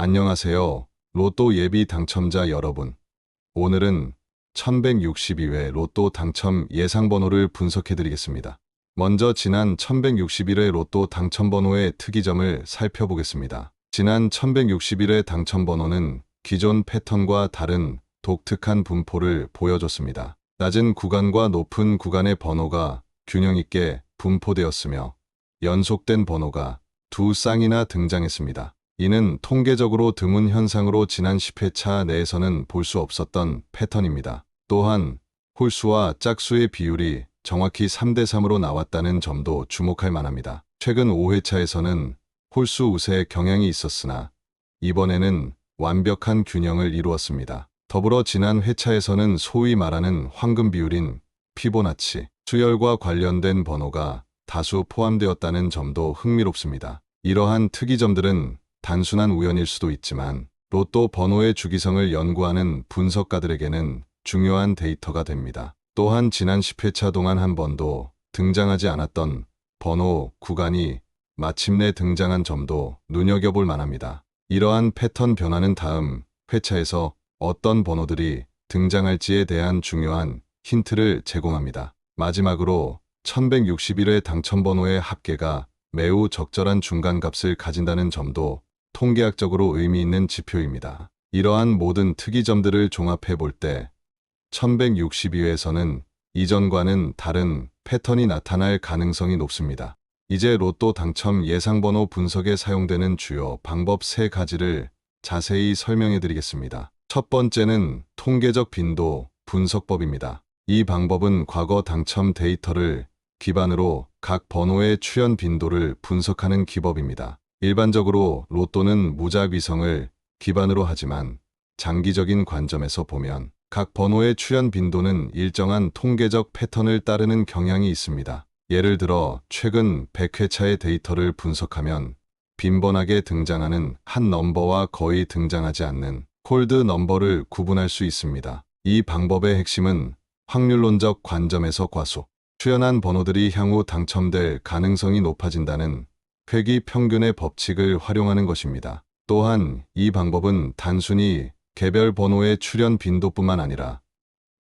안녕하세요. 로또 예비 당첨자 여러분. 오늘은 1162회 로또 당첨 예상 번호를 분석해 드리겠습니다. 먼저 지난 1161회 로또 당첨 번호의 특이점을 살펴보겠습니다. 지난 1161회 당첨 번호는 기존 패턴과 다른 독특한 분포를 보여줬습니다. 낮은 구간과 높은 구간의 번호가 균형 있게 분포되었으며 연속된 번호가 두 쌍이나 등장했습니다. 이는 통계적으로 드문 현상으로 지난 10회차 내에서는 볼 수 없었던 패턴입니다. 또한 홀수와 짝수의 비율이 정확히 3대3으로 나왔다는 점도 주목할 만합니다. 최근 5회차에서는 홀수 우세 경향이 있었으나 이번에는 완벽한 균형을 이루었습니다. 더불어 지난 회차에서는 소위 말하는 황금 비율인 피보나치, 수열과 관련된 번호가 다수 포함되었다는 점도 흥미롭습니다. 이러한 특이점들은 단순한 우연일 수도 있지만 로또 번호의 주기성을 연구하는 분석가들에게는 중요한 데이터가 됩니다. 또한 지난 10회차 동안 한 번도 등장하지 않았던 번호 구간이 마침내 등장한 점도 눈여겨볼 만합니다. 이러한 패턴 변화는 다음 회차에서 어떤 번호들이 등장할지에 대한 중요한 힌트를 제공합니다. 마지막으로 1161회 당첨 번호의 합계가 매우 적절한 중간값을 가진다는 점도 통계학적으로 의미 있는 지표입니다. 이러한 모든 특이점들을 종합해 볼 때 1162회에서는 이전과는 다른 패턴이 나타날 가능성이 높습니다. 이제 로또 당첨 예상번호 분석에 사용되는 주요 방법 3가지를 자세히 설명해 드리겠습니다. 첫 번째는 통계적 빈도 분석법입니다. 이 방법은 과거 당첨 데이터를 기반으로 각 번호의 출현 빈도를 분석하는 기법입니다. 일반적으로 로또는 무작위성을 기반으로 하지만 장기적인 관점에서 보면 각 번호의 출현 빈도는 일정한 통계적 패턴을 따르는 경향이 있습니다. 예를 들어 최근 100회차의 데이터를 분석하면 빈번하게 등장하는 한 넘버와 거의 등장하지 않는 콜드 넘버를 구분할 수 있습니다. 이 방법의 핵심은 확률론적 관점에서 과속, 출현한 번호들이 향후 당첨될 가능성이 높아진다는 회귀 평균의 법칙을 활용하는 것입니다. 또한 이 방법은 단순히 개별 번호의 출현 빈도뿐만 아니라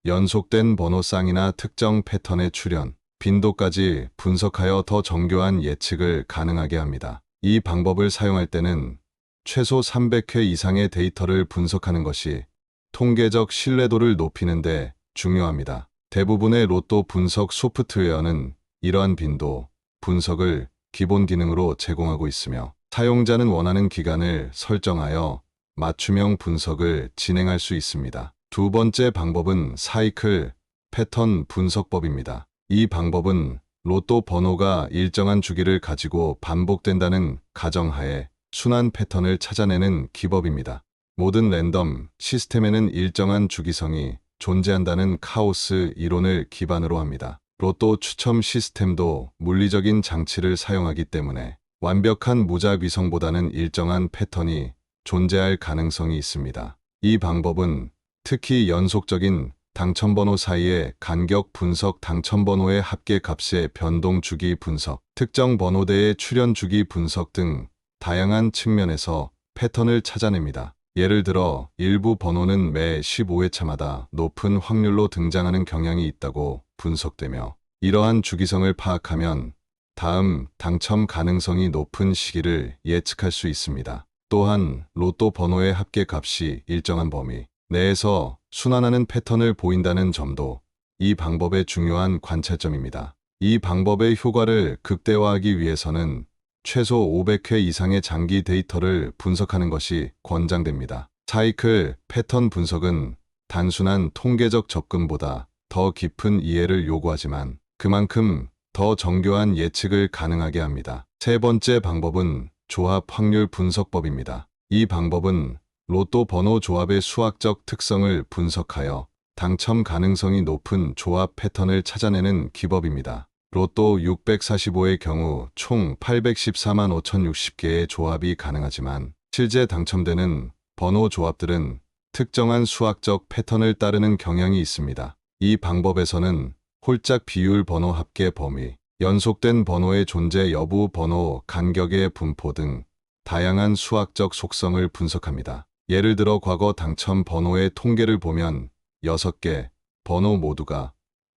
연속된 번호 쌍이나 특정 패턴의 출현 빈도까지 분석하여 더 정교한 예측을 가능하게 합니다. 이 방법을 사용할 때는 최소 300회 이상의 데이터를 분석하는 것이 통계적 신뢰도를 높이는 데 중요합니다. 대부분의 로또 분석 소프트웨어는 이러한 빈도 분석을 기본 기능으로 제공하고 있으며 사용자는 원하는 기간을 설정하여 맞춤형 분석을 진행할 수 있습니다. 두 번째 방법은 사이클 패턴 분석법입니다. 이 방법은 로또 번호가 일정한 주기를 가지고 반복된다는 가정하에 순환 패턴을 찾아내는 기법입니다. 모든 랜덤 시스템에는 일정한 주기성이 존재한다는 카오스 이론을 기반으로 합니다. 로또 추첨 시스템도 물리적인 장치를 사용하기 때문에 완벽한 무작위성보다는 일정한 패턴이 존재할 가능성이 있습니다. 이 방법은 특히 연속적인 당첨번호 사이의 간격 분석, 당첨번호의 합계값의 변동 주기 분석, 특정 번호대의 출현 주기 분석 등 다양한 측면에서 패턴을 찾아냅니다. 예를 들어 일부 번호는 매 15회차마다 높은 확률로 등장하는 경향이 있다고 분석되며 이러한 주기성을 파악하면 다음 당첨 가능성이 높은 시기를 예측할 수 있습니다. 또한 로또 번호의 합계값이 일정한 범위 내에서 순환하는 패턴을 보인다는 점도 이 방법의 중요한 관찰점입니다. 이 방법의 효과를 극대화하기 위해서는 최소 500회 이상의 장기 데이터를 분석하는 것이 권장됩니다. 사이클 패턴 분석은 단순한 통계적 접근보다 더 깊은 이해를 요구하지만 그만큼 더 정교한 예측을 가능하게 합니다. 세 번째 방법은 조합 확률 분석법입니다. 이 방법은 로또 번호 조합의 수학적 특성을 분석하여 당첨 가능성이 높은 조합 패턴을 찾아내는 기법입니다. 로또 645의 경우 총 814만 5,060개의 조합이 가능하지만 실제 당첨되는 번호 조합들은 특정한 수학적 패턴을 따르는 경향이 있습니다. 이 방법에서는 홀짝 비율 번호 합계 범위, 연속된 번호의 존재 여부 번호 간격의 분포 등 다양한 수학적 속성을 분석합니다. 예를 들어 과거 당첨 번호의 통계를 보면 6개 번호 모두가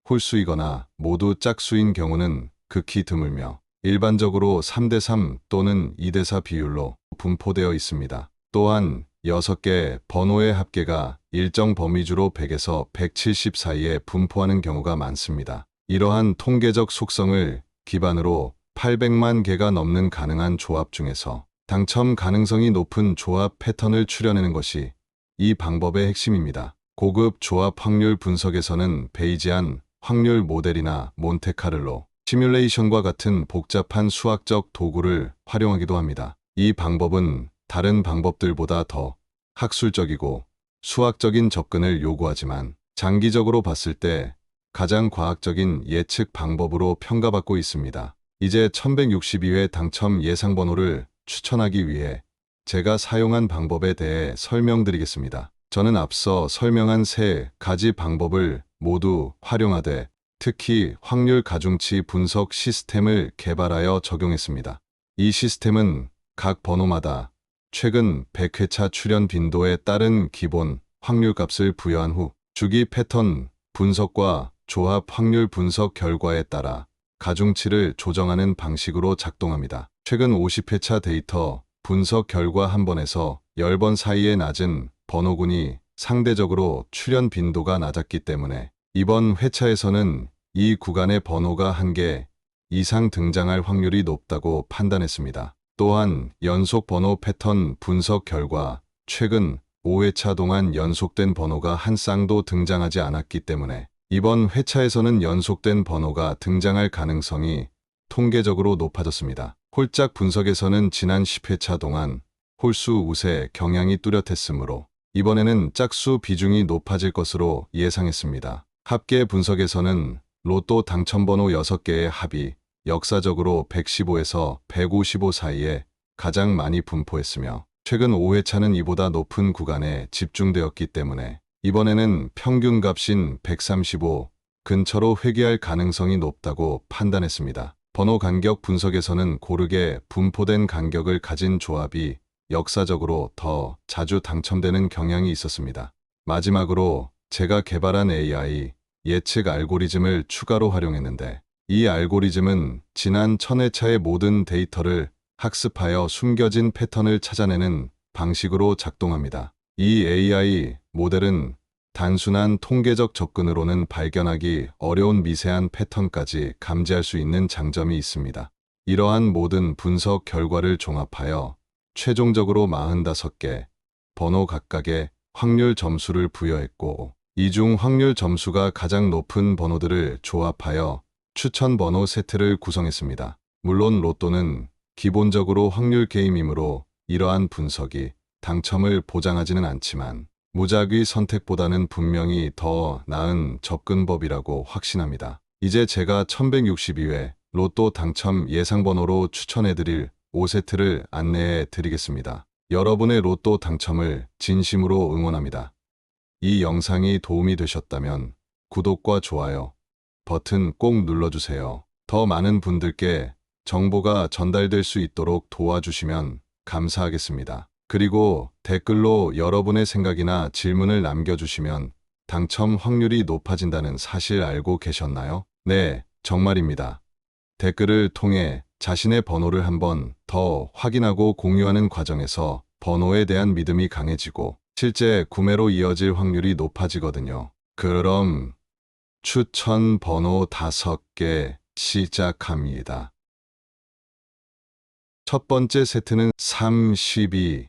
홀수이거나 모두 짝수인 경우는 극히 드물며 일반적으로 3대3 또는 2대4 비율로 분포되어 있습니다. 또한 6개 번호의 합계가 일정 범위주로 100에서 170 사이에 분포하는 경우가 많습니다. 이러한 통계적 속성을 기반으로 800만 개가 넘는 가능한 조합 중에서 당첨 가능성이 높은 조합 패턴을 추려내는 것이 이 방법의 핵심입니다. 고급 조합 확률 분석에서는 베이지안 확률 모델이나 몬테카를로 시뮬레이션과 같은 복잡한 수학적 도구를 활용하기도 합니다. 이 방법은 다른 방법들보다 더 학술적이고 수학적인 접근을 요구하지만 장기적으로 봤을 때 가장 과학적인 예측 방법으로 평가받고 있습니다. 이제 1162회 당첨 예상번호를 추천하기 위해 제가 사용한 방법에 대해 설명드리겠습니다. 저는 앞서 설명한 세 가지 방법을 모두 활용하되 특히 확률 가중치 분석 시스템을 개발하여 적용했습니다. 이 시스템은 각 번호마다 최근 100회차 출현 빈도에 따른 기본 확률값을 부여한 후 주기 패턴 분석과 조합 확률 분석 결과에 따라 가중치를 조정하는 방식으로 작동합니다. 최근 50회차 데이터 분석 결과 한 번에서 10번 사이의 낮은 번호군이 상대적으로 출현 빈도가 낮았기 때문에 이번 회차에서는 이 구간의 번호가 1개 이상 등장할 확률이 높다고 판단했습니다. 또한 연속 번호 패턴 분석 결과 최근 5회차 동안 연속된 번호가 한 쌍도 등장하지 않았기 때문에 이번 회차에서는 연속된 번호가 등장할 가능성이 통계적으로 높아졌습니다. 홀짝 분석에서는 지난 10회차 동안 홀수 우세 경향이 뚜렷했으므로 이번에는 짝수 비중이 높아질 것으로 예상했습니다. 합계 분석에서는 로또 당첨번호 6개의 합이 역사적으로 115에서 155 사이에 가장 많이 분포했으며 최근 5회차는 이보다 높은 구간에 집중되었기 때문에 이번에는 평균값인 135 근처로 회귀할 가능성이 높다고 판단했습니다. 번호 간격 분석에서는 고르게 분포된 간격을 가진 조합이 역사적으로 더 자주 당첨되는 경향이 있었습니다. 마지막으로 제가 개발한 AI 예측 알고리즘을 추가로 활용했는데 이 알고리즘은 지난 1000회차의 모든 데이터를 학습하여 숨겨진 패턴을 찾아내는 방식으로 작동합니다. 이 AI 모델은 단순한 통계적 접근으로는 발견하기 어려운 미세한 패턴까지 감지할 수 있는 장점이 있습니다. 이러한 모든 분석 결과를 종합하여 최종적으로 45개 번호 각각의 확률 점수를 부여했고 이 중 확률 점수가 가장 높은 번호들을 조합하여 추천 번호 세트를 구성했습니다. 물론 로또는 기본적으로 확률 게임이므로 이러한 분석이 당첨을 보장하지는 않지만 무작위 선택보다는 분명히 더 나은 접근법이라고 확신합니다. 이제 제가 1162회 로또 당첨 예상번호로 추천해드릴 5세트를 안내해 드리겠습니다. 여러분의 로또 당첨을 진심으로 응원합니다. 이 영상이 도움이 되셨다면 구독과 좋아요 버튼 꼭 눌러주세요. 더 많은 분들께 정보가 전달될 수 있도록 도와주시면 감사하겠습니다. 그리고 댓글로 여러분의 생각이나 질문을 남겨주시면 당첨 확률이 높아진다는 사실 알고 계셨나요? 네, 정말입니다. 댓글을 통해 자신의 번호를 한번 더 확인하고 공유하는 과정에서 번호에 대한 믿음이 강해지고 실제 구매로 이어질 확률이 높아지거든요. 그럼 추천 번호 5개 시작합니다. 첫 번째 세트는 32,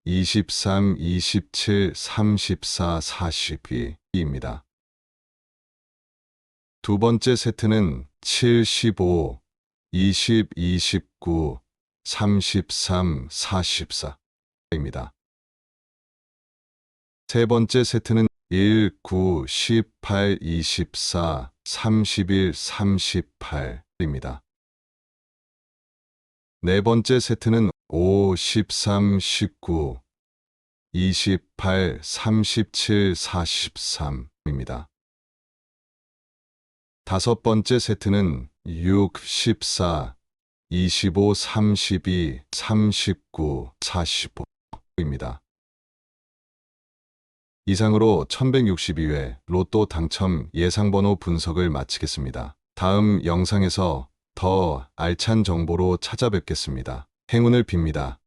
23, 27, 34, 42입니다. 두 번째 세트는 75, 20, 29, 33, 44입니다. 세 번째 세트는 1, 9, 18, 24, 31, 38입니다. 네 번째 세트는 5, 13, 19, 28, 37, 43입니다. 다섯 번째 세트는 6, 14, 25, 32, 39, 45입니다. 이상으로 1162회 로또 당첨 예상번호 분석을 마치겠습니다. 다음 영상에서 더 알찬 정보로 찾아뵙겠습니다. 행운을 빕니다.